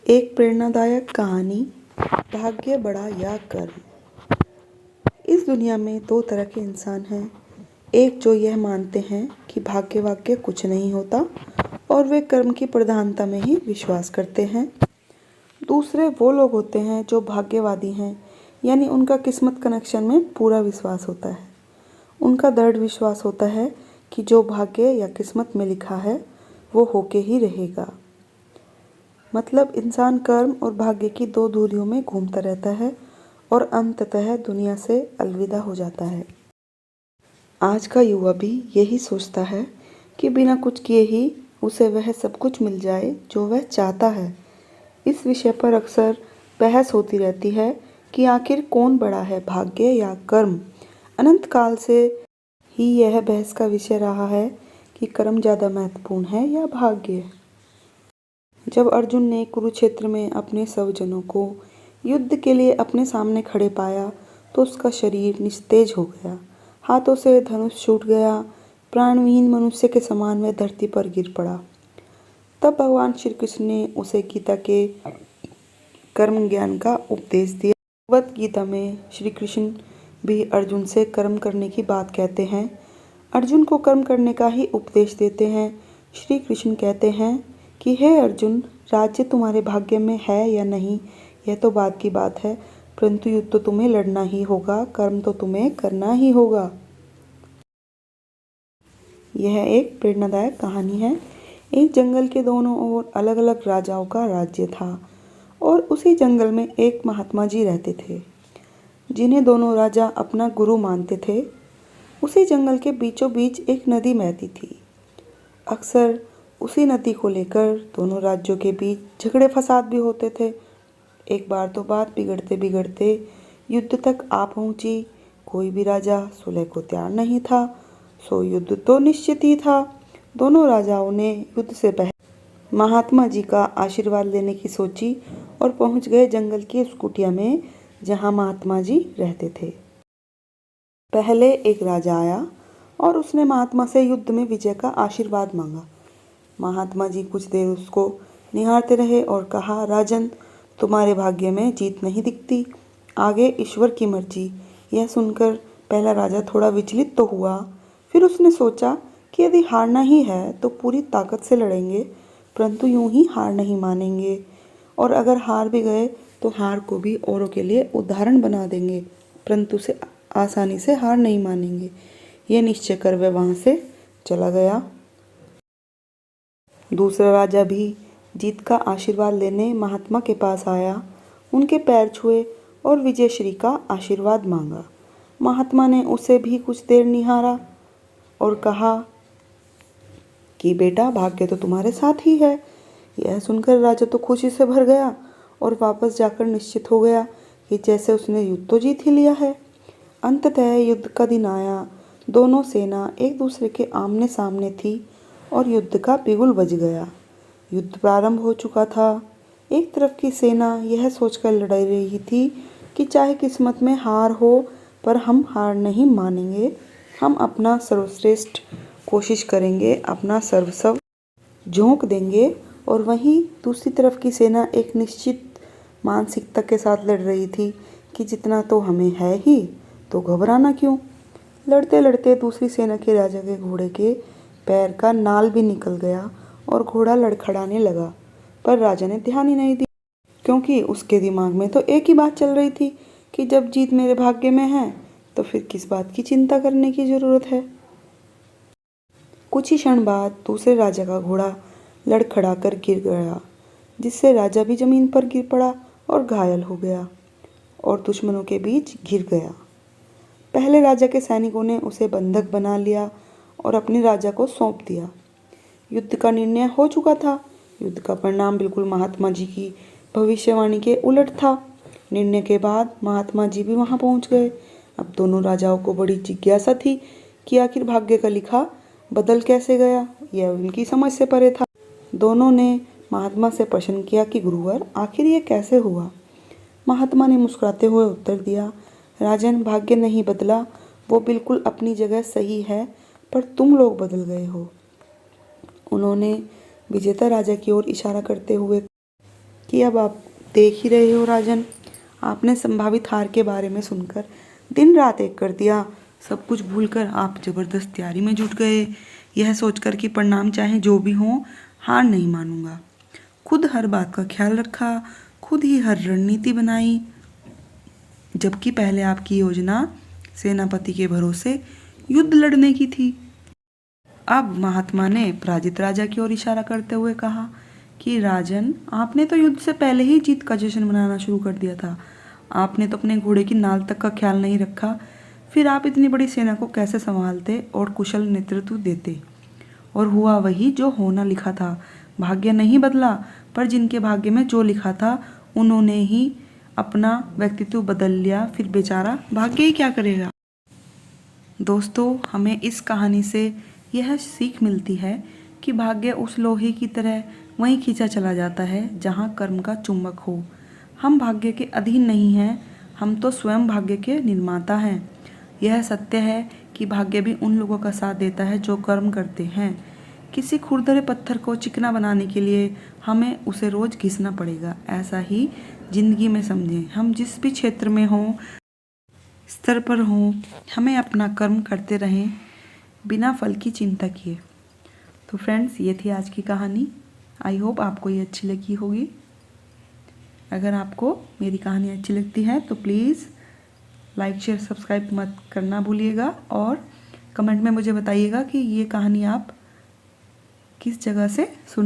एक प्रेरणादायक कहानी, भाग्य बड़ा या कर्म। इस दुनिया में दो तरह के इंसान हैं। एक जो यह मानते हैं कि भाग्य वाग्य कुछ नहीं होता और वे कर्म की प्रधानता में ही विश्वास करते हैं। दूसरे वो लोग होते हैं जो भाग्यवादी हैं, यानी उनका किस्मत कनेक्शन में पूरा विश्वास होता है। उनका दृढ़ विश्वास होता है कि जो भाग्य या किस्मत में लिखा है वो होके ही रहेगा। मतलब इंसान कर्म और भाग्य की दो धुरियों में घूमता रहता है और अंततः दुनिया से अलविदा हो जाता है। आज का युवा भी यही सोचता है कि बिना कुछ किए ही उसे वह सब कुछ मिल जाए जो वह चाहता है। इस विषय पर अक्सर बहस होती रहती है कि आखिर कौन बड़ा है, भाग्य या कर्म। अनंत काल से ही यह बहस का विषय रहा है कि कर्म ज़्यादा महत्वपूर्ण है या भाग्य। जब अर्जुन ने कुरुक्षेत्र में अपने स्वजनों को युद्ध के लिए अपने सामने खड़े पाया तो उसका शरीर निस्तेज हो गया, हाथों से धनुष छूट गया, प्राणविहीन मनुष्य के समान वह धरती पर गिर पड़ा। तब भगवान श्री कृष्ण ने उसे गीता के कर्म ज्ञान का उपदेश दिया। भगवत गीता में श्री कृष्ण भी अर्जुन से कर्म करने की बात कहते हैं, अर्जुन को कर्म करने का ही उपदेश देते हैं। श्री कृष्ण कहते हैं कि हे अर्जुन, राज्य तुम्हारे भाग्य में है या नहीं यह तो बाद की बात है, परंतु युद्ध तो तुम्हें लड़ना ही होगा, कर्म तो तुम्हें करना ही होगा। यह एक प्रेरणादायक कहानी है। एक जंगल के दोनों ओर अलग अलग राजाओं का राज्य था और उसी जंगल में एक महात्मा जी रहते थे जिन्हें दोनों राजा अपना गुरु मानते थे। उसी जंगल के बीचों बीच एक नदी बहती थी। अक्सर उसी नदी को लेकर दोनों राज्यों के बीच झगड़े फसाद भी होते थे। एक बार तो बात बिगड़ते बिगड़ते युद्ध तक आ पहुंची। कोई भी राजा सुलह को तैयार नहीं था, सो युद्ध तो निश्चित ही था। दोनों राजाओं ने युद्ध से पहले महात्मा जी का आशीर्वाद लेने की सोची और पहुंच गए जंगल की उस कुटिया में जहां महात्मा जी रहते थे। पहले एक राजा आया और उसने महात्मा से युद्ध में विजय का आशीर्वाद मांगा। महात्मा जी कुछ देर उसको निहारते रहे और कहा, राजन, तुम्हारे भाग्य में जीत नहीं दिखती, आगे ईश्वर की मर्जी। यह सुनकर पहला राजा थोड़ा विचलित तो हुआ, फिर उसने सोचा कि यदि हारना ही है तो पूरी ताकत से लड़ेंगे, परंतु यूं ही हार नहीं मानेंगे, और अगर हार भी गए तो हार को भी औरों के लिए उदाहरण बना देंगे, परंतु से आसानी से हार नहीं मानेंगे। यह निश्चय कर वह वहाँ से चला गया। दूसरा राजा भी जीत का आशीर्वाद लेने महात्मा के पास आया, उनके पैर छुए और विजयश्री का आशीर्वाद मांगा। महात्मा ने उसे भी कुछ देर निहारा और कहा कि बेटा, भाग्य तो तुम्हारे साथ ही है। यह सुनकर राजा तो खुशी से भर गया और वापस जाकर निश्चित हो गया कि जैसे उसने युद्ध तो जीत ही लिया है। अंततः युद्ध का दिन आया। दोनों सेना एक दूसरे के आमने सामने थी और युद्ध का बिगुल बज गया। युद्ध प्रारंभ हो चुका था। एक तरफ की सेना यह सोचकर लड़ रही थी कि चाहे किस्मत में हार हो पर हम हार नहीं मानेंगे, हम अपना सर्वश्रेष्ठ कोशिश करेंगे, अपना सर्वस्व झोंक देंगे। और वहीं दूसरी तरफ की सेना एक निश्चित मानसिकता के साथ लड़ रही थी कि जितना तो हमें है ही, तो घबराना क्यों। लड़ते लड़ते दूसरी सेना के राजा के घोड़े के पैर का नाल भी निकल गया और घोड़ा लड़खड़ाने लगा, पर राजा ने ध्यान ही नहीं दिया, क्योंकि उसके दिमाग में तो एक ही बात चल रही थी कि जब जीत मेरे भाग्य में है तो फिर किस बात की चिंता करने की जरूरत है। कुछ ही क्षण बाद दूसरे राजा का घोड़ा लड़खड़ा कर गिर गया, जिससे राजा भी जमीन पर गिर पड़ा और घायल हो गया और दुश्मनों के बीच घिर गया। पहले राजा के सैनिकों ने उसे बंधक बना लिया और अपने राजा को सौंप दिया। युद्ध का निर्णय हो चुका था। युद्ध का परिणाम बिल्कुल महात्मा जी की भविष्यवाणी के उलट था। निर्णय के बाद महात्मा जी भी वहां पहुंच गए। अब दोनों राजाओं को बड़ी जिज्ञासा थी कि आखिर भाग्य का लिखा बदल कैसे गया। यह उनकी समझ से परे था। दोनों ने महात्मा से प्रश्न किया कि गुरुवर, आखिर ये कैसे हुआ। महात्मा ने मुस्कुराते हुए उत्तर दिया, राजन, भाग्य नहीं बदला, वो बिल्कुल अपनी जगह सही है, पर तुम लोग बदल गए हो। उन्होंने विजेता राजा की ओर इशारा करते हुए कि अब आप देख ही रहे हो राजन, आपने संभावित हार के बारे में सुनकर दिन रात एक कर दिया। सब कुछ भूलकर आप जबरदस्त तैयारी में जुट गए, यह सोचकर कि परिणाम चाहे जो भी हो, हार नहीं मानूंगा। खुद हर बात का ख्याल रखा, खुद ही हर रणनीति बनाई, जबकि पहले आपकी योजना सेनापति के भरोसे युद्ध लड़ने की थी। अब महात्मा ने पराजित राजा की ओर इशारा करते हुए कहा कि राजन, आपने तो युद्ध से पहले ही जीत का जश्न मनाना शुरू कर दिया था। आपने तो अपने घोड़े की नाल तक का ख्याल नहीं रखा, फिर आप इतनी बड़ी सेना को कैसे संभालते और कुशल नेतृत्व देते। और हुआ वही जो होना लिखा था। भाग्य नहीं बदला, पर जिनके भाग्य में जो लिखा था उन्होंने ही अपना व्यक्तित्व बदल लिया, फिर बेचारा भाग्य ही क्या करेगा। दोस्तों, हमें इस कहानी से यह सीख मिलती है कि भाग्य उस लोहे की तरह वहीं खींचा चला जाता है जहां कर्म का चुंबक हो। हम भाग्य के अधीन नहीं हैं, हम तो स्वयं भाग्य के निर्माता हैं। यह सत्य है कि भाग्य भी उन लोगों का साथ देता है जो कर्म करते हैं। किसी खुरदरे पत्थर को चिकना बनाने के लिए हमें उसे रोज घिसना पड़ेगा। ऐसा ही जिंदगी में समझें, हम जिस भी क्षेत्र में हों, स्तर पर हों, हमें अपना कर्म करते रहें बिना फल की चिंता किए। तो फ्रेंड्स, ये थी आज की कहानी। आई होप आपको ये अच्छी लगी होगी। अगर आपको मेरी कहानी अच्छी लगती है तो प्लीज़ लाइक शेयर सब्सक्राइब मत करना भूलिएगा, और कमेंट में मुझे बताइएगा कि ये कहानी आप किस जगह से सुन